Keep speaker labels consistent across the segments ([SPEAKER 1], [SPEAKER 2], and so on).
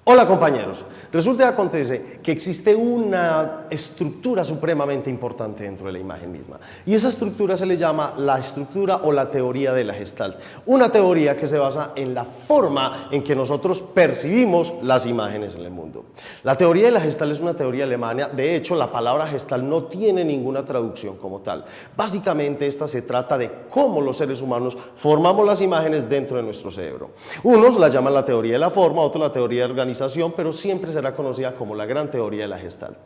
[SPEAKER 1] Hola compañeros, resulta y acontece que existe una estructura supremamente importante dentro de la imagen misma y esa estructura se le llama la estructura o la teoría de la Gestalt, una teoría que se basa en la forma en que nosotros percibimos las imágenes en el mundo. La teoría de la Gestalt es una teoría alemana, de hecho la palabra Gestalt no tiene ninguna traducción como tal, básicamente esta se trata de cómo los seres humanos formamos las imágenes dentro de nuestro cerebro. Unos la llaman la teoría de la forma, otros la teoría de organización, pero siempre será conocida como la gran teoría de la Gestalt.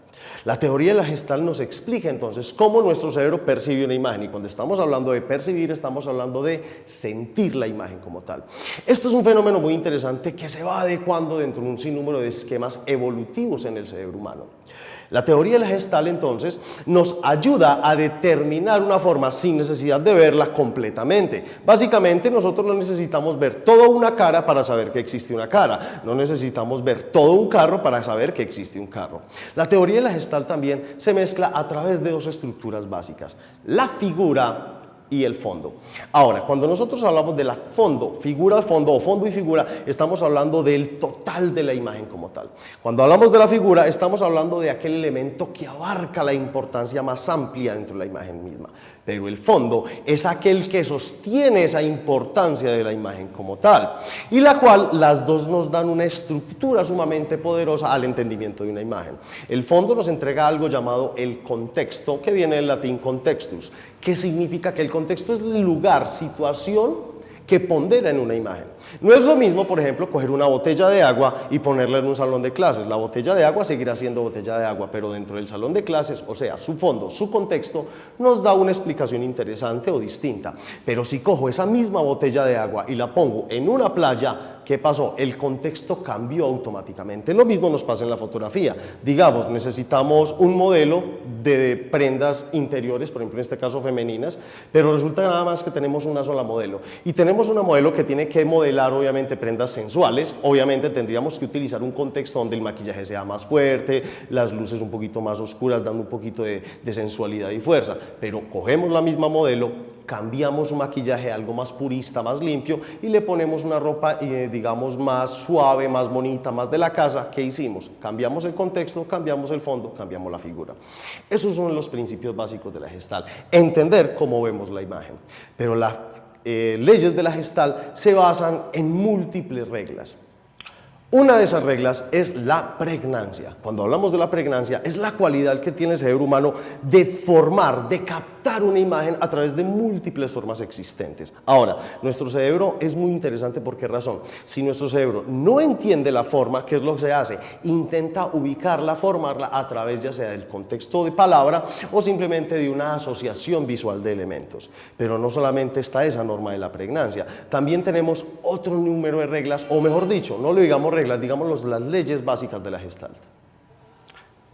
[SPEAKER 1] La teoría de la Gestalt nos explica entonces cómo nuestro cerebro percibe una imagen y cuando estamos hablando de percibir estamos hablando de sentir la imagen como tal. Esto es un fenómeno muy interesante que se va adecuando dentro de un sinnúmero de esquemas evolutivos en el cerebro humano. La teoría de la Gestalt entonces nos ayuda a determinar una forma sin necesidad de verla completamente. Básicamente nosotros no necesitamos ver toda una cara para saber que existe una cara, no necesitamos ver todo un carro para saber que existe un carro. La teoría de la Gestalt también se mezcla a través de dos estructuras básicas, la figura y el fondo. Ahora, cuando nosotros hablamos de la figura al fondo o fondo y figura, estamos hablando del total de la imagen como tal. Cuando hablamos de la figura, estamos hablando de aquel elemento que abarca la importancia más amplia dentro de la imagen misma. Pero el fondo es aquel que sostiene esa importancia de la imagen como tal, y la cual las dos nos dan una estructura sumamente poderosa al entendimiento de una imagen. El fondo nos entrega algo llamado el contexto, que viene del latín contextus, que significa que el contexto es el lugar, situación que pondera en una imagen. No es lo mismo, por ejemplo, coger una botella de agua y ponerla en un salón de clases. La botella de agua seguirá siendo botella de agua, pero dentro del salón de clases, o sea, su fondo, su contexto, nos da una explicación interesante o distinta. Pero si cojo esa misma botella de agua y la pongo en una playa, ¿qué pasó? El contexto cambió automáticamente. Lo mismo nos pasa en la fotografía. Digamos, necesitamos un modelo de prendas interiores, por ejemplo, en este caso femeninas, pero resulta nada más que tenemos una sola modelo. Y tenemos una modelo que tiene que modelar, obviamente, prendas sensuales. Obviamente tendríamos que utilizar un contexto donde el maquillaje sea más fuerte, las luces un poquito más oscuras, dando un poquito de sensualidad y fuerza. Pero cogemos la misma modelo, cambiamos su maquillaje a algo más purista, más limpio y le ponemos una ropa, digamos, más suave, más bonita, más de la casa. ¿Qué hicimos? Cambiamos el contexto, cambiamos el fondo, cambiamos la figura. Esos son los principios básicos de la Gestalt. Entender cómo vemos la imagen. Pero las leyes de la Gestalt se basan en múltiples reglas. Una de esas reglas es la pregnancia. Cuando hablamos de la pregnancia, es la cualidad que tiene el cerebro humano de formar, de captar una imagen a través de múltiples formas existentes. Ahora, nuestro cerebro es muy interesante. ¿Por qué razón? Si nuestro cerebro no entiende la forma, ¿qué es lo que se hace? Intenta ubicarla, formarla a través ya sea del contexto de palabra o simplemente de una asociación visual de elementos. Pero no solamente está esa norma de la pregnancia, también tenemos otro número de reglas, o mejor dicho, no lo digamos reglas, digamos las leyes básicas de la Gestalt.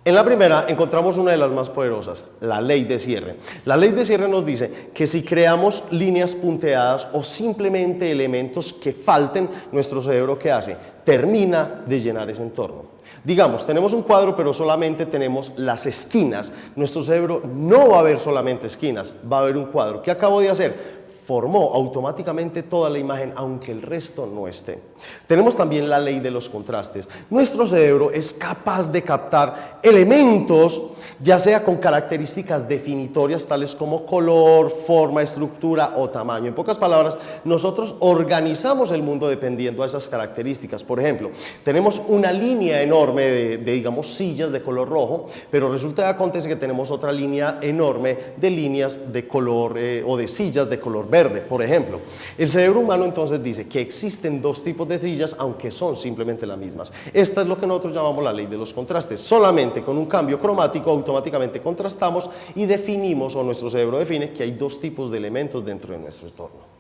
[SPEAKER 1] En la primera encontramos una de las más poderosas, la ley de cierre. La ley de cierre nos dice que si creamos líneas punteadas o simplemente elementos que falten, nuestro cerebro, ¿qué hace? Termina de llenar ese entorno. Digamos, tenemos un cuadro pero solamente tenemos las esquinas. Nuestro cerebro no va a ver solamente esquinas, va a ver un cuadro. ¿Qué acabo de hacer? Formó automáticamente toda la imagen, aunque el resto no esté. Tenemos también la ley de los contrastes. Nuestro cerebro es capaz de captar elementos, ya sea con características definitorias tales como color, forma, estructura o tamaño. En pocas palabras, nosotros organizamos el mundo dependiendo de esas características. Por ejemplo, tenemos una línea enorme de digamos, sillas de color rojo, pero resulta que acontece que tenemos otra línea enorme de líneas de color o de sillas de color verde, por ejemplo. El cerebro humano entonces dice que existen dos tipos de sillas, aunque son simplemente las mismas. Esta es lo que nosotros llamamos la ley de los contrastes. Solamente con un cambio cromático automáticamente contrastamos y definimos, o nuestro cerebro define, que hay dos tipos de elementos dentro de nuestro entorno.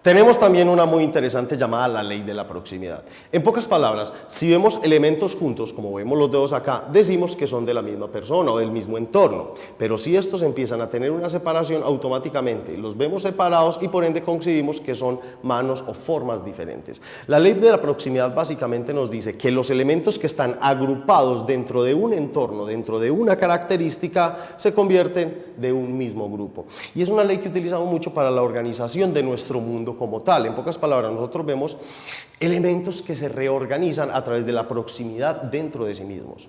[SPEAKER 1] Tenemos también una muy interesante llamada la ley de la proximidad. En pocas palabras, si vemos elementos juntos, como vemos los dedos acá, decimos que son de la misma persona o del mismo entorno. Pero si estos empiezan a tener una separación, automáticamente los vemos separados y por ende coincidimos que son manos o formas diferentes. La ley de la proximidad básicamente nos dice que los elementos que están agrupados dentro de un entorno, dentro de una característica, se convierten de un mismo grupo. Y es una ley que utilizamos mucho para la organización de nuestro mundo mundo como tal. En pocas palabras, nosotros vemos elementos que se reorganizan a través de la proximidad dentro de sí mismos.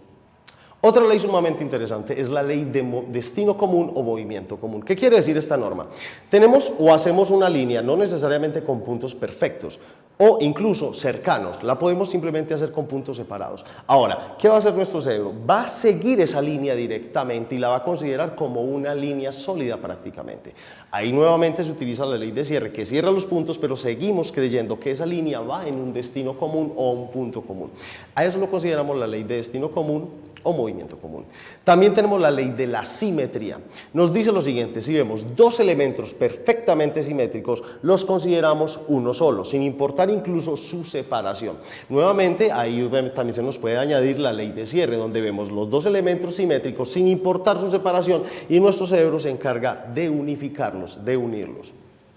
[SPEAKER 1] Otra ley sumamente interesante es la ley de destino común o movimiento común. ¿Qué quiere decir esta norma? Tenemos o hacemos una línea, no necesariamente con puntos perfectos, o incluso cercanos, la podemos simplemente hacer con puntos separados. Ahora, ¿qué va a hacer nuestro cerebro? Va a seguir esa línea directamente y la va a considerar como una línea sólida prácticamente. Ahí nuevamente se utiliza la ley de cierre, que cierra los puntos, pero seguimos creyendo que esa línea va en un destino común o un punto común. A eso lo consideramos la ley de destino común o movimiento común. También tenemos la ley de la simetría. Nos dice lo siguiente: si vemos dos elementos perfectamente simétricos, los consideramos uno solo, sin importar incluso su separación. Nuevamente, ahí también se nos puede añadir la ley de cierre, donde vemos los dos elementos simétricos sin importar su separación y nuestro cerebro se encarga de unificarlos, de unirlos.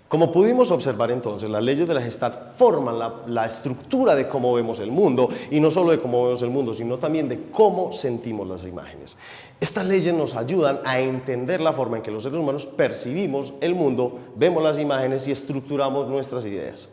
[SPEAKER 1] Como pudimos observar entonces, las leyes de la Gestalt forman la estructura de cómo vemos el mundo, y no solo de cómo vemos el mundo, sino también de cómo sentimos las imágenes. Estas leyes nos ayudan a entender la forma en que los seres humanos percibimos el mundo, vemos las imágenes y estructuramos nuestras ideas.